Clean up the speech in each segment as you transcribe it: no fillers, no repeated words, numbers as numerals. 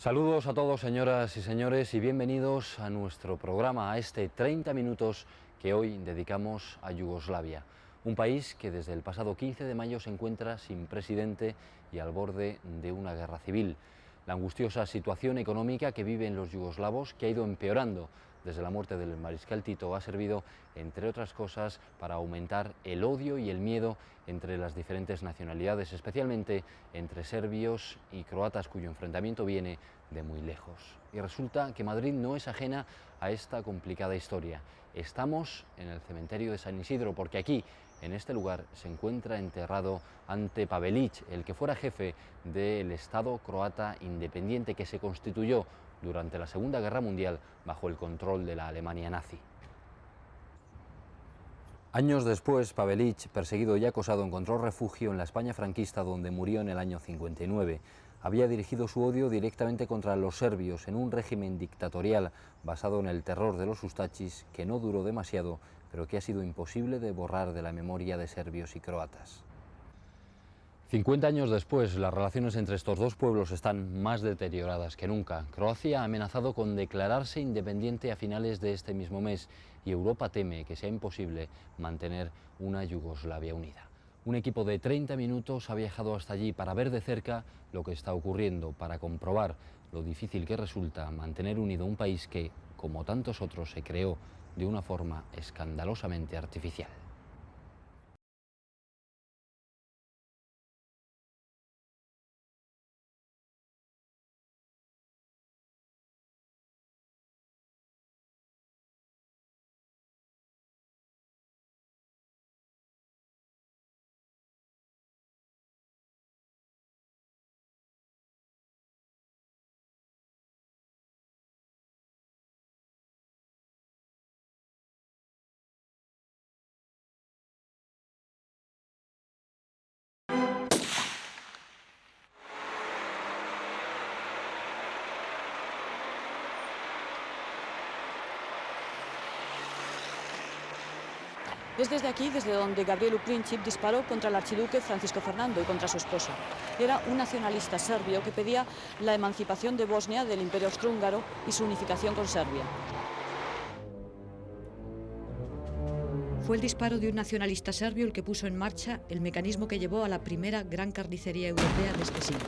Saludos a todos, señoras y señores, y bienvenidos a nuestro programa, a este 30 minutos que hoy dedicamos a Yugoslavia, un país que desde el pasado 15 de mayo se encuentra sin presidente y al borde de una guerra civil. La angustiosa situación económica que viven los yugoslavos, que ha ido empeorando desde la muerte del mariscal Tito, ha servido, entre otras cosas, para aumentar el odio y el miedo entre las diferentes nacionalidades, especialmente entre serbios y croatas, cuyo enfrentamiento viene de muy lejos. Y resulta que Madrid no es ajena a esta complicada historia. Estamos en el cementerio de San Isidro, porque aquí, en este lugar, se encuentra enterrado Ante Pavelić, el que fuera jefe del Estado croata independiente que se constituyó durante la Segunda Guerra Mundial bajo el control de la Alemania nazi. Años después, Pavelić, perseguido y acosado, encontró refugio en la España franquista, donde murió en el año 59. Había dirigido su odio directamente contra los serbios en un régimen dictatorial basado en el terror de los ustachis, que no duró demasiado, pero que ha sido imposible de borrar de la memoria de serbios y croatas. 50 años después, las relaciones entre estos dos pueblos están más deterioradas que nunca. Croacia ha amenazado con declararse independiente a finales de este mismo mes y Europa teme que sea imposible mantener una Yugoslavia unida. Un equipo de 30 minutos ha viajado hasta allí para ver de cerca lo que está ocurriendo, para comprobar lo difícil que resulta mantener unido un país que, como tantos otros, se creó de una forma escandalosamente artificial. Es desde aquí, desde donde Gabrielu Princip disparó contra el archiduque Francisco Fernando y contra su esposa. Era un nacionalista serbio que pedía la emancipación de Bosnia del Imperio Austrohúngaro y su unificación con Serbia. Fue el disparo de un nacionalista serbio el que puso en marcha el mecanismo que llevó a la primera gran carnicería europea de este siglo.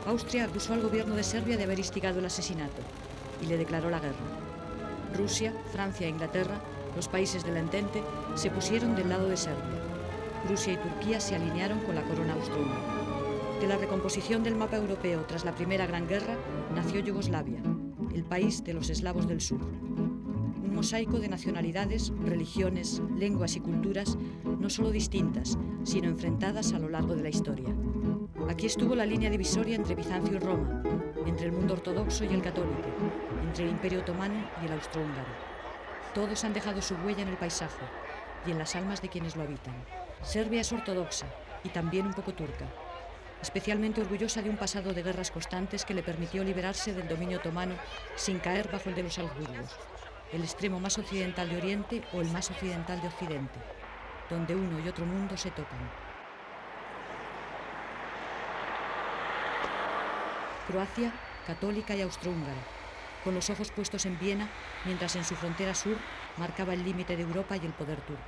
Austria acusó al gobierno de Serbia de haber instigado el asesinato y le declaró la guerra. Rusia, Francia e Inglaterra, los países del Entente, se pusieron del lado de Serbia. Rusia y Turquía se alinearon con la corona austrohúngara. De la recomposición del mapa europeo tras la Primera Gran Guerra nació Yugoslavia, el país de los eslavos del sur. Un mosaico de nacionalidades, religiones, lenguas y culturas no solo distintas, sino enfrentadas a lo largo de la historia. Aquí estuvo la línea divisoria entre Bizancio y Roma, entre el mundo ortodoxo y el católico, entre el Imperio Otomano y el austrohúngaro. Todos han dejado su huella en el paisaje y en las almas de quienes lo habitan. Serbia es ortodoxa y también un poco turca, especialmente orgullosa de un pasado de guerras constantes que le permitió liberarse del dominio otomano sin caer bajo el de los Habsburgos, el extremo más occidental de Oriente o el más occidental de Occidente, donde uno y otro mundo se tocan. Croacia, católica y austrohúngara, con los ojos puestos en Viena, mientras en su frontera sur marcaba el límite de Europa y el poder turco.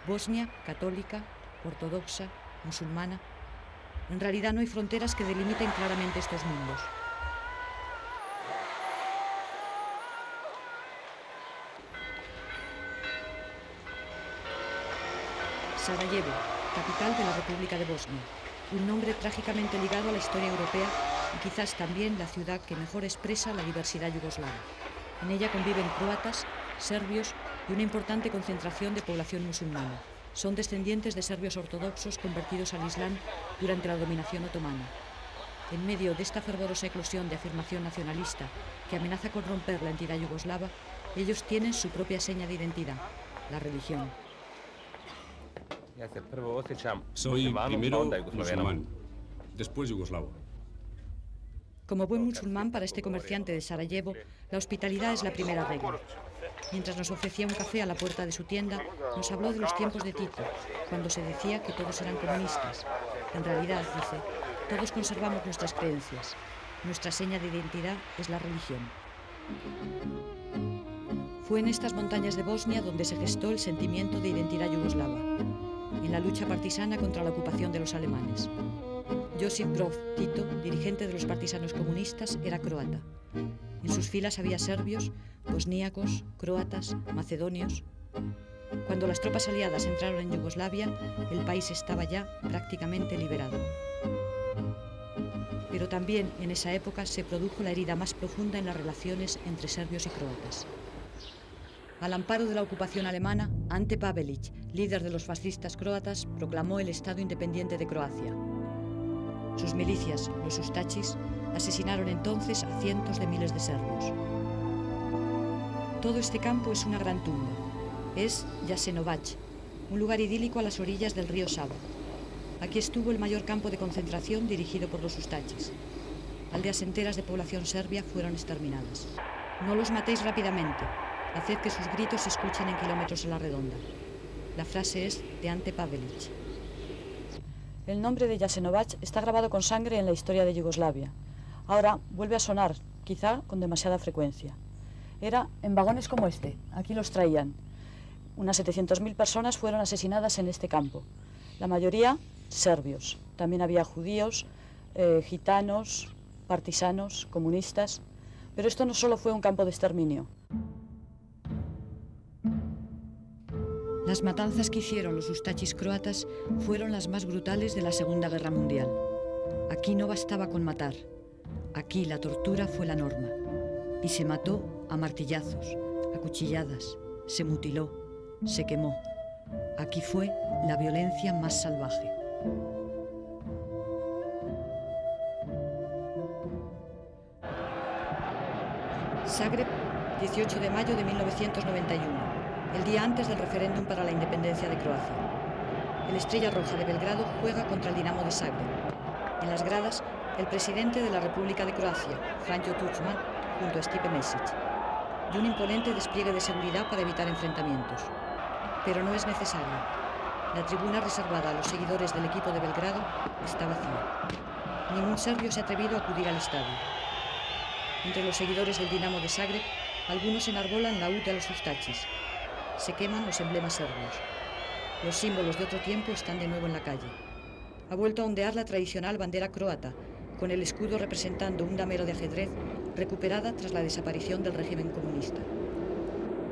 Bosnia, católica, ortodoxa, musulmana. En realidad no hay fronteras que delimiten claramente estos mundos. Sarajevo, capital de la República de Bosnia, un nombre trágicamente ligado a la historia europea y quizás también la ciudad que mejor expresa la diversidad yugoslava. En ella conviven croatas, serbios y una importante concentración de población musulmana. Son descendientes de serbios ortodoxos convertidos al Islam durante la dominación otomana. En medio de esta fervorosa eclosión de afirmación nacionalista que amenaza con romper la entidad yugoslava, ellos tienen su propia seña de identidad, la religión. Soy primero musulmán, después yugoslavo. Como buen musulmán para este comerciante de Sarajevo, la hospitalidad es la primera regla. Mientras nos ofrecía un café a la puerta de su tienda, nos habló de los tiempos de Tito, cuando se decía que todos eran comunistas. En realidad, dice, todos conservamos nuestras creencias. Nuestra seña de identidad es la religión. Fue en estas montañas de Bosnia donde se gestó el sentimiento de identidad yugoslava, en la lucha partisana contra la ocupación de los alemanes. Josip Broz Tito, dirigente de los partisanos comunistas, era croata. En sus filas había serbios, bosníacos, croatas, macedonios. Cuando las tropas aliadas entraron en Yugoslavia, el país estaba ya prácticamente liberado. Pero también en esa época se produjo la herida más profunda en las relaciones entre serbios y croatas. Al amparo de la ocupación alemana, Ante Pavelić, líder de los fascistas croatas, proclamó el Estado independiente de Croacia. Sus milicias, los Ustachis, asesinaron entonces a cientos de miles de serbios. Todo este campo es una gran tumba. Es Jasenovac, un lugar idílico a las orillas del río Sava. Aquí estuvo el mayor campo de concentración dirigido por los Ustachis. Aldeas enteras de población serbia fueron exterminadas. No los matéis rápidamente. Haced que sus gritos se escuchen en kilómetros a la redonda. La frase es de Ante Pavelić. El nombre de Jasenovac está grabado con sangre en la historia de Yugoslavia. Ahora vuelve a sonar, quizá con demasiada frecuencia. Era en vagones como este, aquí los traían. Unas 700.000 personas fueron asesinadas en este campo. La mayoría serbios. También había judíos, gitanos, partisanos, comunistas. Pero esto no solo fue un campo de exterminio. Las matanzas que hicieron los Ustachis croatas fueron las más brutales de la Segunda Guerra Mundial. Aquí no bastaba con matar. Aquí la tortura fue la norma. Y se mató a martillazos, a cuchilladas, se mutiló, se quemó. Aquí fue la violencia más salvaje. Zagreb, 18 de mayo de 1991. El día antes del referéndum para la independencia de Croacia. El Estrella Roja de Belgrado juega contra el Dinamo de Zagreb. En las gradas, el presidente de la República de Croacia, Franjo Tuđman, junto a Stipe Mesić, y un imponente despliegue de seguridad para evitar enfrentamientos. Pero no es necesario. La tribuna reservada a los seguidores del equipo de Belgrado está vacía. Ningún serbio se ha atrevido a acudir al estadio. Entre los seguidores del Dinamo de Zagreb, algunos enarbolan la U de los Ustachis. Se queman los emblemas serbios. Los símbolos de otro tiempo están de nuevo en la calle. Ha vuelto a ondear la tradicional bandera croata, con el escudo representando un damero de ajedrez recuperada tras la desaparición del régimen comunista.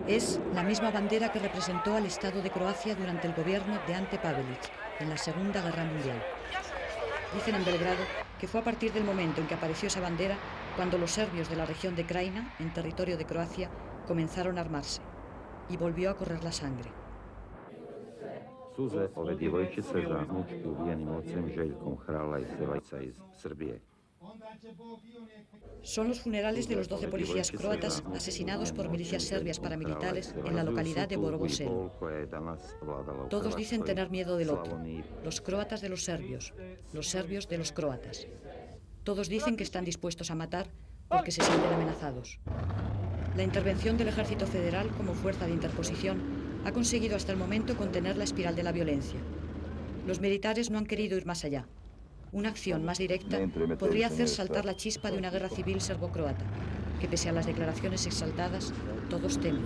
Es la misma bandera que representó al Estado de Croacia durante el gobierno de Ante Pavelić en la Segunda Guerra Mundial. Dicen en Belgrado que fue a partir del momento en que apareció esa bandera cuando los serbios de la región de Krajina, en territorio de Croacia, comenzaron a armarse. I volvió a correr la sangre. Suze ove djevojčice za mučki ubijenim ocem Željkom Hrala i Sevajca iz Srbije. Son los funerales de los 12 policías croatas asesinados por milicias serbias paramilitares en la localidad de Borovo Selo. Todos dicen tener miedo del otro, los croatas de los serbios de los croatas. Todos dicen que están dispuestos a matar porque se sienten amenazados. La intervención del Ejército Federal como fuerza de interposición ha conseguido hasta el momento contener la espiral de la violencia. Los militares no han querido ir más allá. Una acción más directa podría hacer saltar la chispa de una guerra civil serbo-croata, que pese a las declaraciones exaltadas, todos temen.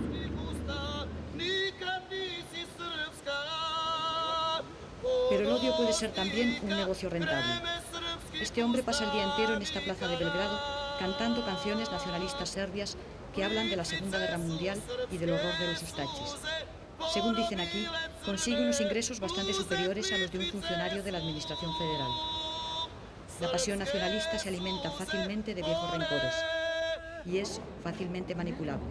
Pero el odio puede ser también un negocio rentable. Este hombre pasa el día entero en esta plaza de Belgrado cantando canciones nacionalistas serbias que hablan de la Segunda Guerra Mundial y del horror de los Ustachis. Según dicen aquí, consigue unos ingresos bastante superiores a los de un funcionario de la Administración Federal. La pasión nacionalista se alimenta fácilmente de viejos rencores y es fácilmente manipulable.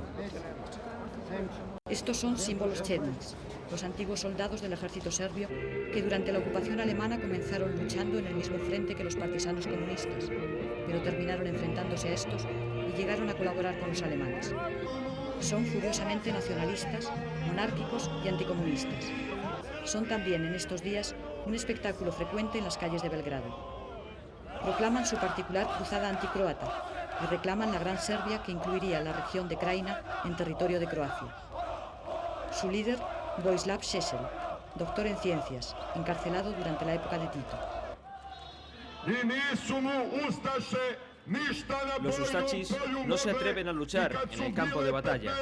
Estos son símbolos chetniks, los antiguos soldados del ejército serbio que durante la ocupación alemana comenzaron luchando en el mismo frente que los partisanos comunistas, pero terminaron enfrentándose a estos y llegaron a colaborar con los alemanes. Son furiosamente nacionalistas, monárquicos y anticomunistas. Son también en estos días un espectáculo frecuente en las calles de Belgrado. Proclaman su particular cruzada anticroata y reclaman la Gran Serbia que incluiría la región de Krajina en territorio de Croacia. Su líder, Vojislav Šešelj, doctor en ciencias, encarcelado durante la época de Tito. I nisu mu ustaše Los ustachis no se atreven a luchar en el campo de batalla.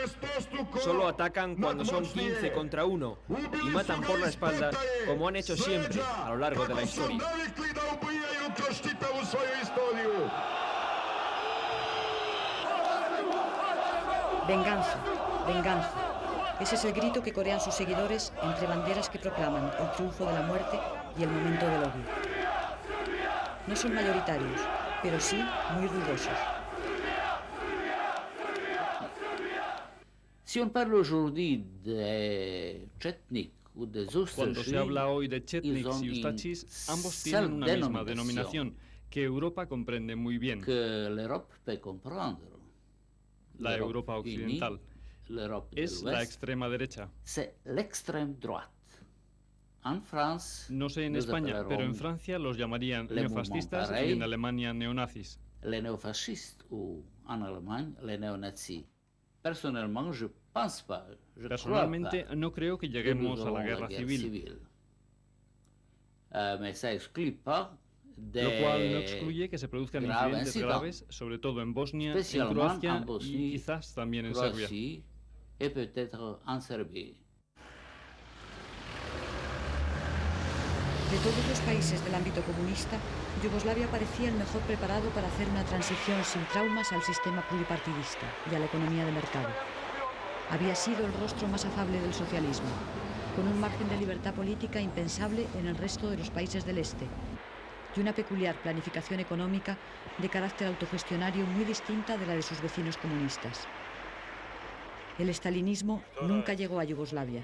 Solo atacan cuando son 15 contra 1 y matan por la espalda, como han hecho siempre a lo largo de la historia. Venganza, venganza. Ese es el grito que corean sus seguidores entre banderas que proclaman el triunfo de la muerte y el momento del odio. No son mayoritarios, pero sí muy ruidosos. Cuando se habla hoy de chetniks y ustachis, ambos tienen una misma denominación, que Europa comprende muy bien. La Europa occidental es la extrema derecha. No sé en España, pero en Francia los llamarían neofascistas y en Alemania neonazis. Personalmente no creo que lleguemos a la guerra civil. Lo cual no excluye que se produzcan incidentes graves, sobre todo en Bosnia, en Croacia y quizás también en Serbia. De todos los países del ámbito comunista, Yugoslavia parecía el mejor preparado para hacer una transición sin traumas al sistema pluripartidista y a la economía de mercado. Había sido el rostro más afable del socialismo, con un margen de libertad política impensable en el resto de los países del este, y una peculiar planificación económica de carácter autogestionario muy distinta de la de sus vecinos comunistas. El estalinismo nunca llegó a Yugoslavia,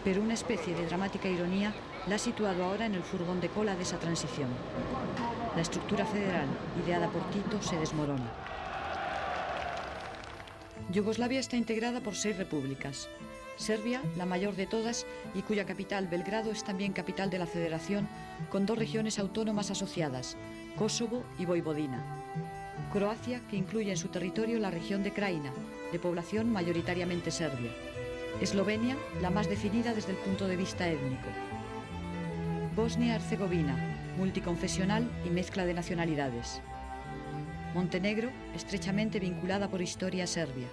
pero una especie de dramática ironía la ha situado ahora en el furgón de cola de esa transición. La estructura federal, ideada por Tito, se desmorona. Yugoslavia está integrada por 6 repúblicas. Serbia, la mayor de todas y cuya capital, Belgrado, es también capital de la Federación, con 2 regiones autónomas asociadas, Kosovo y Voivodina. Croacia, que incluye en su territorio la región de Krajina, de población mayoritariamente serbia. Eslovenia, la más definida desde el punto de vista étnico. Bosnia-Herzegovina, multiconfesional y mezcla de nacionalidades. Montenegro, estrechamente vinculada por historia a Serbia.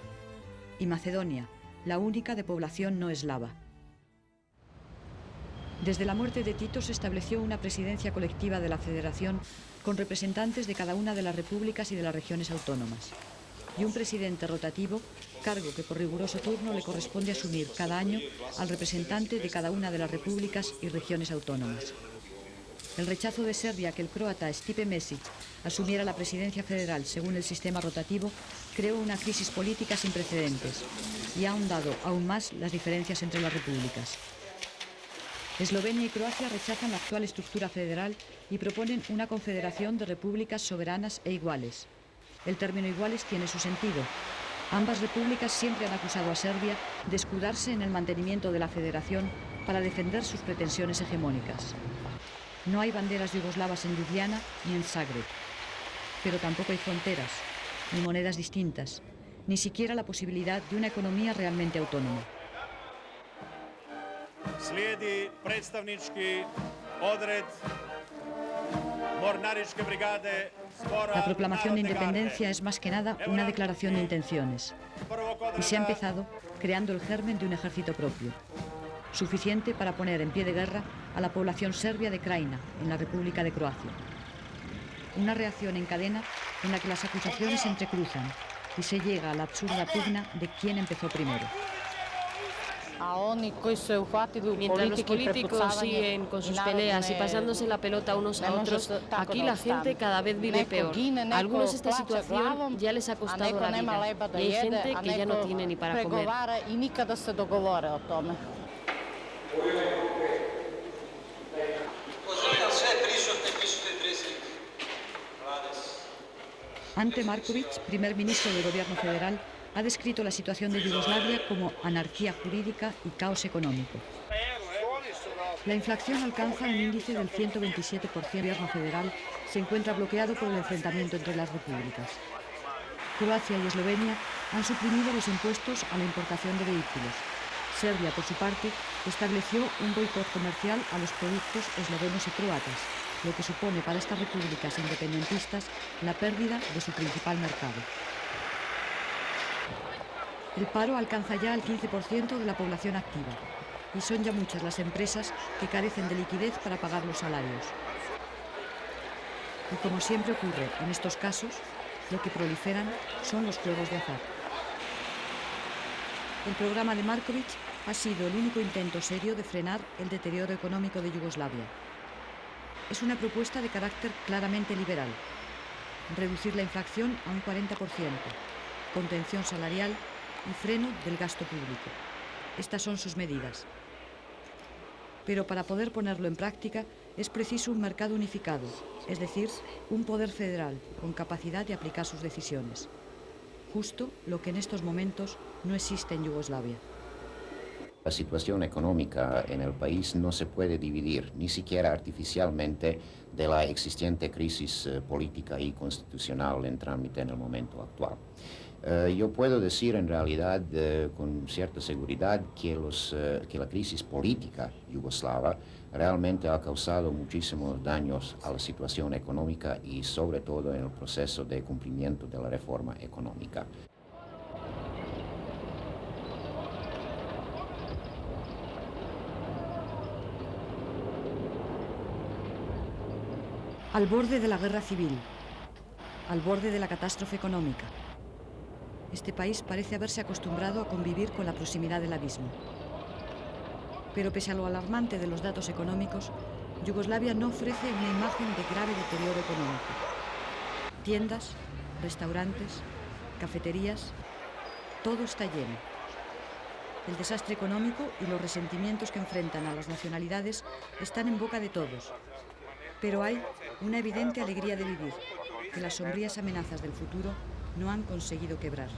Y Macedonia, la única de población no eslava. Desde la muerte de Tito se estableció una presidencia colectiva de la Federación con representantes de cada una de las repúblicas y de las regiones autónomas. Y un presidente rotativo, cargo que por riguroso turno le corresponde asumir cada año al representante de cada una de las repúblicas y regiones autónomas. El rechazo de Serbia a que el croata Stipe Mesic asumiera la presidencia federal según el sistema rotativo creó una crisis política sin precedentes y ha ahondado aún más las diferencias entre las repúblicas. Eslovenia y Croacia rechazan la actual estructura federal y proponen una confederación de repúblicas soberanas e iguales. El término iguales tiene su sentido. Ambas repúblicas siempre han acusado a Serbia de escudarse en el mantenimiento de la federación para defender sus pretensiones hegemónicas. No hay banderas yugoslavas en Ljubljana ni en Zagreb, pero tampoco hay fronteras, ni monedas distintas, ni siquiera la posibilidad de una economía realmente autónoma. Slijedi predstavnički odred Mornaričke brigade. La proclamación de independencia es más que nada una declaración de intenciones y se ha empezado creando el germen de un ejército propio, suficiente para poner en pie de guerra a la población serbia de Krajina, en la República de Croacia. Una reacción en cadena en la que las acusaciones se entrecruzan y se llega a la absurda pugna de quién empezó primero. Mientras los políticos siguen con sus peleas y pasándose la pelota unos a otros, aquí la gente cada vez vive peor. A algunos esta situación ya les ha costado la vida y hay gente que ya no tiene ni para comer. Ante Marković, primer ministro del gobierno federal, ha descrito la situación de Yugoslavia como anarquía jurídica y caos económico. La inflación alcanza un índice del 127%. El gobierno federal se encuentra bloqueado por el enfrentamiento entre las repúblicas. Croacia y Eslovenia han suprimido los impuestos a la importación de vehículos. Serbia, por su parte, estableció un boicot comercial a los productos eslovenos y croatas lo que supone para estas repúblicas independentistas la pérdida de su principal mercado. El paro alcanza ya el 15% de la población activa y son ya muchas las empresas que carecen de liquidez para pagar los salarios. Y como siempre ocurre en estos casos, lo que proliferan son los juegos de azar. El programa de Marković ha sido el único intento serio de frenar el deterioro económico de Yugoslavia. Es una propuesta de carácter claramente liberal. Reducir la inflación a un 40%, contención salarial y freno del gasto público. Estas son sus medidas. Pero para poder ponerlo en práctica es preciso un mercado unificado, es decir, un poder federal con capacidad de aplicar sus decisiones. Justo lo que en estos momentos no existe en Yugoslavia. La situación económica en el país no se puede dividir, ni siquiera artificialmente, de la existente crisis política y constitucional en trámite en el momento actual. Yo puedo decir en realidad con cierta seguridad que la crisis política yugoslava realmente ha causado muchísimos daños a la situación económica y sobre todo en el proceso de cumplimiento de la reforma económica. Al borde de la guerra civil, al borde de la catástrofe económica. Este país parece haberse acostumbrado a convivir con la proximidad del abismo. Pero pese a lo alarmante de los datos económicos, Yugoslavia no ofrece una imagen de grave deterioro económico. Tiendas, restaurantes, cafeterías, todo está lleno. El desastre económico y los resentimientos que enfrentan a las nacionalidades están en boca de todos. Pero hay una evidente alegría de vivir, que las sombrías amenazas del futuro no han conseguido quebrar.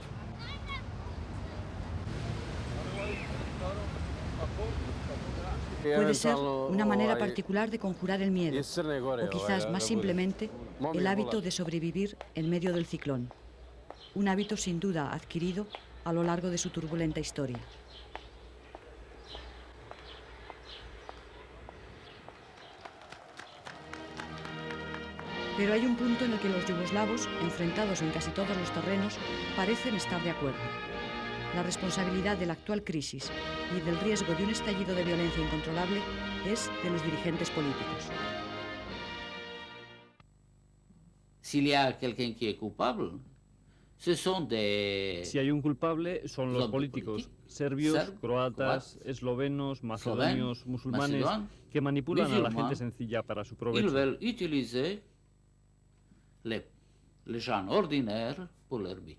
Puede ser una manera particular de conjurar el miedo, o quizás más simplemente el hábito de sobrevivir en medio del ciclón. Un hábito sin duda adquirido a lo largo de su turbulenta historia. Pero hay un punto en el que los yugoslavos, enfrentados en casi todos los terrenos, parecen estar de acuerdo. La responsabilidad de la actual crisis y del riesgo de un estallido de violencia incontrolable es de los dirigentes políticos. Si hay un culpable, son los políticos serbios, croatas, eslovenos, macedonios, musulmanes, que manipulan a la gente sencilla para su provecho. Les gens ordinaires pour leur but.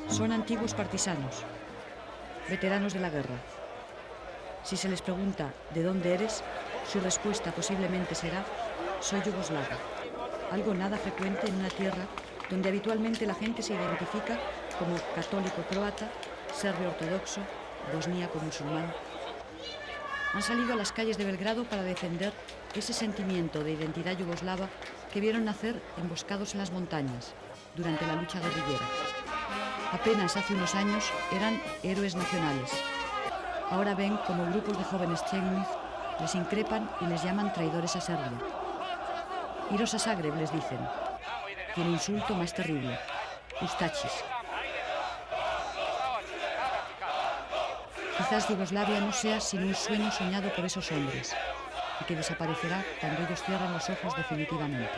Son antiguos partisanos, veteranos de la guerra. Si se les pregunta ¿de dónde eres?, su respuesta posiblemente será «soy yugoslavo». Algo nada frecuente en una tierra donde habitualmente la gente se identifica como católico croata, serbio ortodoxo, bosníaco musulmán. Han salido a las calles de Belgrado para defender ese sentimiento de identidad yugoslava que vieron nacer emboscados en las montañas durante la lucha guerrillera. Apenas hace unos años eran héroes nacionales. Ahora ven como grupos de jóvenes Chechenios les increpan y les llaman traidores a Serbia. Iros a Zagreb, les dicen. Y el insulto más terrible, Ustachis. Quizás Yugoslavia no sea sino un sueño soñado por esos hombres y que desaparecerá cuando ellos cierren los ojos definitivamente.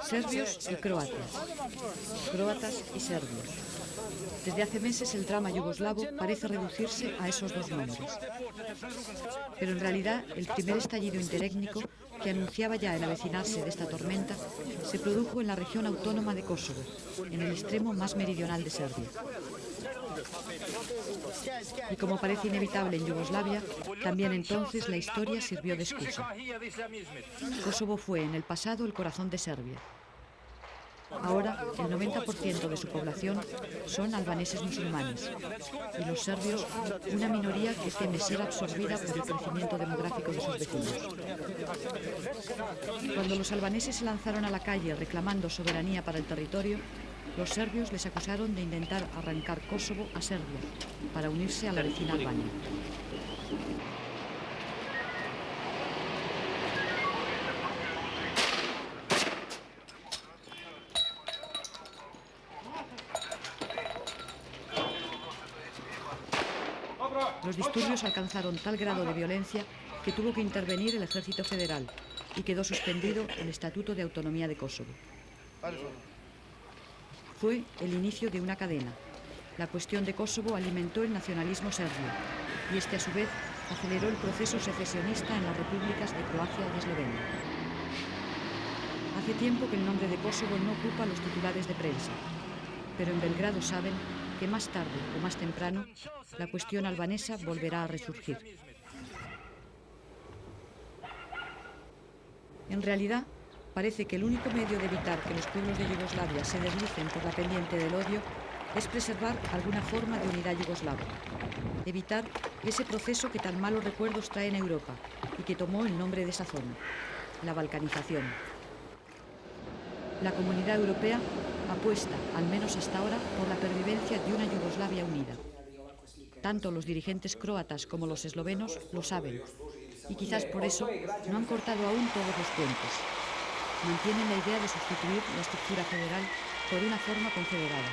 Serbios y croatas y serbios. Desde hace meses el drama yugoslavo parece reducirse a esos dos nombres. Pero en realidad el primer estallido interétnico, que anunciaba ya el avecinarse de esta tormenta, se produjo en la región autónoma de Kosovo, en el extremo más meridional de Serbia. Y como parece inevitable en Yugoslavia, también entonces la historia sirvió de excusa. Kosovo fue en el pasado el corazón de Serbia. Ahora, el 90% de su población son albaneses musulmanes y los serbios, una minoría que teme ser absorbida por el crecimiento demográfico de sus vecinos. Cuando los albaneses se lanzaron a la calle reclamando soberanía para el territorio, los serbios les acusaron de intentar arrancar Kosovo a Serbia para unirse a la vecina Albania. Los disturbios alcanzaron tal grado de violencia que tuvo que intervenir el Ejército Federal y quedó suspendido el Estatuto de Autonomía de Kosovo. Fue el inicio de una cadena. La cuestión de Kosovo alimentó el nacionalismo serbio y este a su vez aceleró el proceso secesionista en las repúblicas de Croacia y Eslovenia. Hace tiempo que el nombre de Kosovo no ocupa los titulares de prensa, pero en Belgrado saben que más tarde o más temprano la cuestión albanesa volverá a resurgir. En realidad, parece que el único medio de evitar que los pueblos de Yugoslavia se deslicen por la pendiente del odio es preservar alguna forma de unidad yugoslava. Evitar ese proceso que tan malos recuerdos trae en Europa y que tomó el nombre de esa zona, la balcanización. La Comunidad Europea apuesta, al menos hasta ahora, por la pervivencia de una Yugoslavia unida. Tanto los dirigentes croatas como los eslovenos lo saben, y quizás por eso no han cortado aún todos los puentes. Mantienen la idea de sustituir la estructura federal por una forma confederada.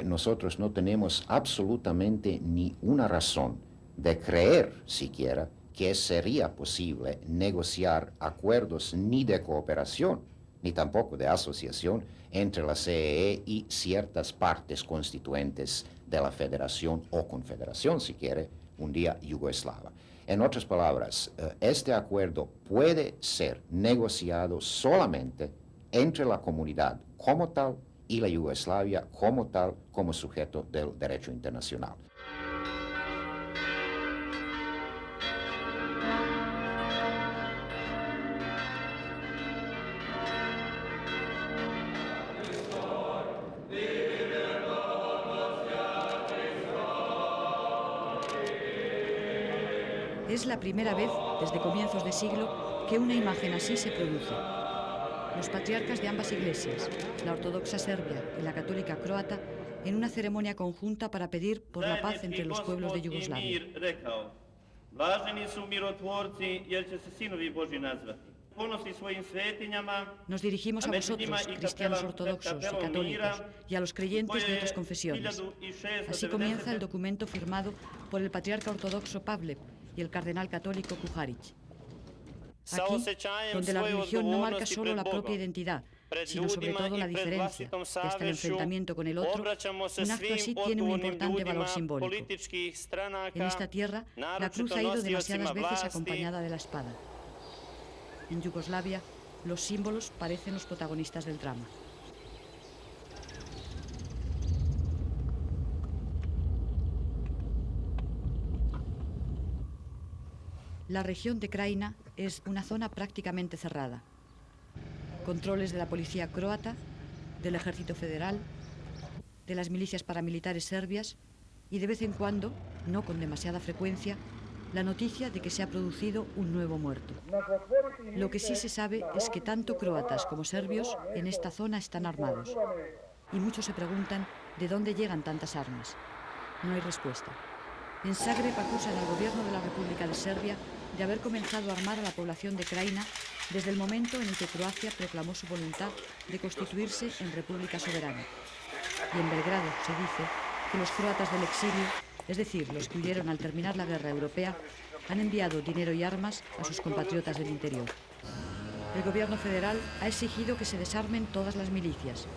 Nosotros no tenemos absolutamente ni una razón de creer siquiera que sería posible negociar acuerdos ni de cooperación, ni tampoco de asociación entre la CEE y ciertas partes constituentes de la federación o confederación, si quiere, un día yugoslava. En otras palabras, este acuerdo puede ser negociado solamente entre la comunidad como tal y la Yugoslavia como tal, como sujeto del derecho internacional. Es la primera vez desde comienzos de siglo que una imagen así se produce. Los patriarcas de ambas iglesias, la ortodoxa serbia y la católica croata, en una ceremonia conjunta para pedir por la paz entre los pueblos de Yugoslavia. Nos dirigimos a vosotros, cristianos ortodoxos y católicos, y a los creyentes de otras confesiones. Así comienza el documento firmado por el patriarca ortodoxo Pavle y el cardenal católico Kuharic. Aquí, donde la religión no marca solo la propia identidad, sino sobre todo la diferencia, que hasta el enfrentamiento con el otro, un acto así tiene un importante valor simbólico. En esta tierra, la cruz ha ido demasiadas veces acompañada de la espada. En Yugoslavia, los símbolos parecen los protagonistas del drama. La región de Krajina es una zona prácticamente cerrada. Controles de la policía croata, del ejército federal, de las milicias paramilitares serbias y de vez en cuando, no con demasiada frecuencia, la noticia de que se ha producido un nuevo muerto. Lo que sí se sabe es que tanto croatas como serbios en esta zona están armados. Y muchos se preguntan de dónde llegan tantas armas. No hay respuesta. En Zagreb acusan al gobierno de la República de Serbia de haber comenzado a armar a la población de Krajina desde el momento en el que Croacia proclamó su voluntad de constituirse en república soberana. Y en Belgrado se dice que los croatas del exilio, es decir, los que huyeron al terminar la guerra europea, han enviado dinero y armas a sus compatriotas del interior. El gobierno federal ha exigido que se desarmen todas las milicias,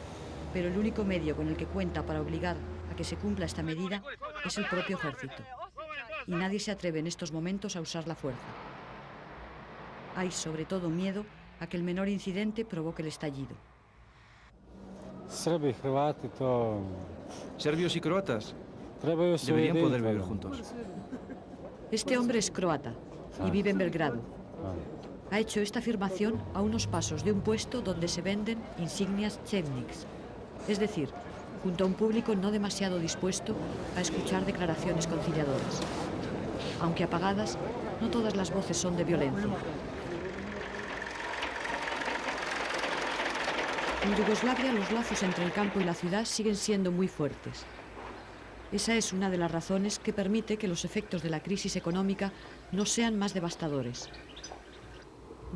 pero el único medio con el que cuenta para obligar a que se cumpla esta medida es el propio ejército. Y nadie se atreve en estos momentos a usar la fuerza. Hay sobre todo miedo a que el menor incidente provoque el estallido. Serbios y croatas deberían poder vivir juntos. Este hombre es croata y vive en Belgrado. Ha hecho esta afirmación a unos pasos de un puesto donde se venden insignias Chemniks, es decir, junto a un público no demasiado dispuesto a escuchar declaraciones conciliadoras. Aunque apagadas, no todas las voces son de violencia. En Yugoslavia, los lazos entre el campo y la ciudad siguen siendo muy fuertes. Esa es una de las razones que permite que los efectos de la crisis económica no sean más devastadores.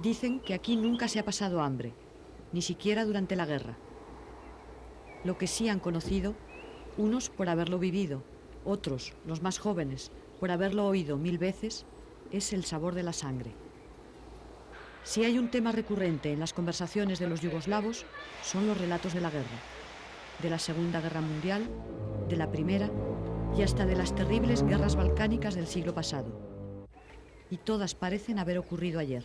Dicen que aquí nunca se ha pasado hambre, ni siquiera durante la guerra. Lo que sí han conocido, unos por haberlo vivido, otros, los más jóvenes, por haberlo oído 1000 veces, es el sabor de la sangre. Si hay un tema recurrente en las conversaciones de los yugoslavos, son los relatos de la guerra, de la Segunda Guerra Mundial, de la Primera y hasta de las terribles guerras balcánicas del siglo pasado. Y todas parecen haber ocurrido ayer.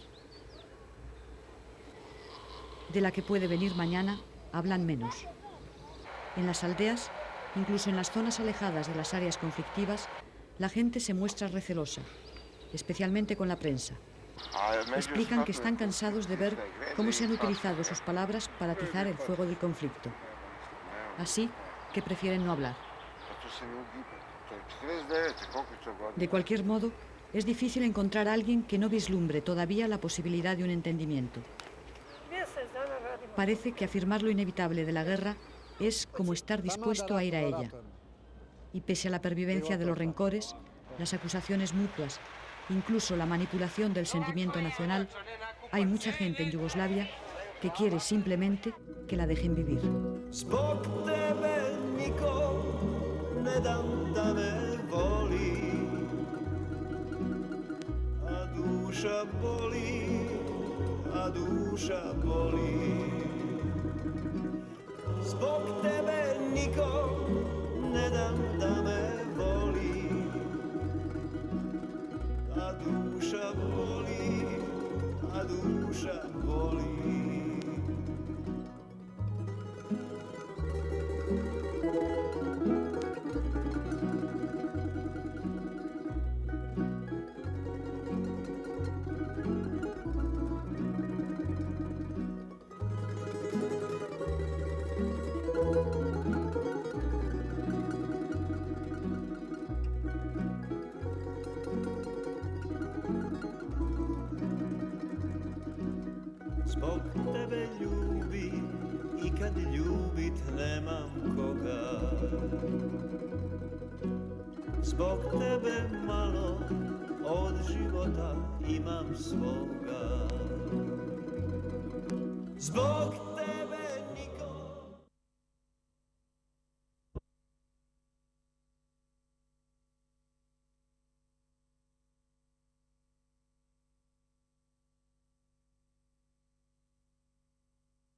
De la que puede venir mañana, hablan menos. En las aldeas, incluso en las zonas alejadas de las áreas conflictivas, la gente se muestra recelosa, especialmente con la prensa. Explican que están cansados de ver cómo se han utilizado sus palabras para atizar el fuego del conflicto. Así que prefieren no hablar. De cualquier modo, es difícil encontrar a alguien que no vislumbre todavía la posibilidad de un entendimiento. Parece que afirmar lo inevitable de la guerra es como estar dispuesto a ir a ella. Y pese a la pervivencia de los rencores, las acusaciones mutuas, incluso la manipulación del sentimiento nacional, hay mucha gente en Yugoslavia que quiere simplemente que la dejen vivir. Zbog tebe niko ne dam da me voli, a duša boli. Zbog tebe ljubim i kad ljubit nemam koga. Zbog tebe malo od života imam svoga. Zbog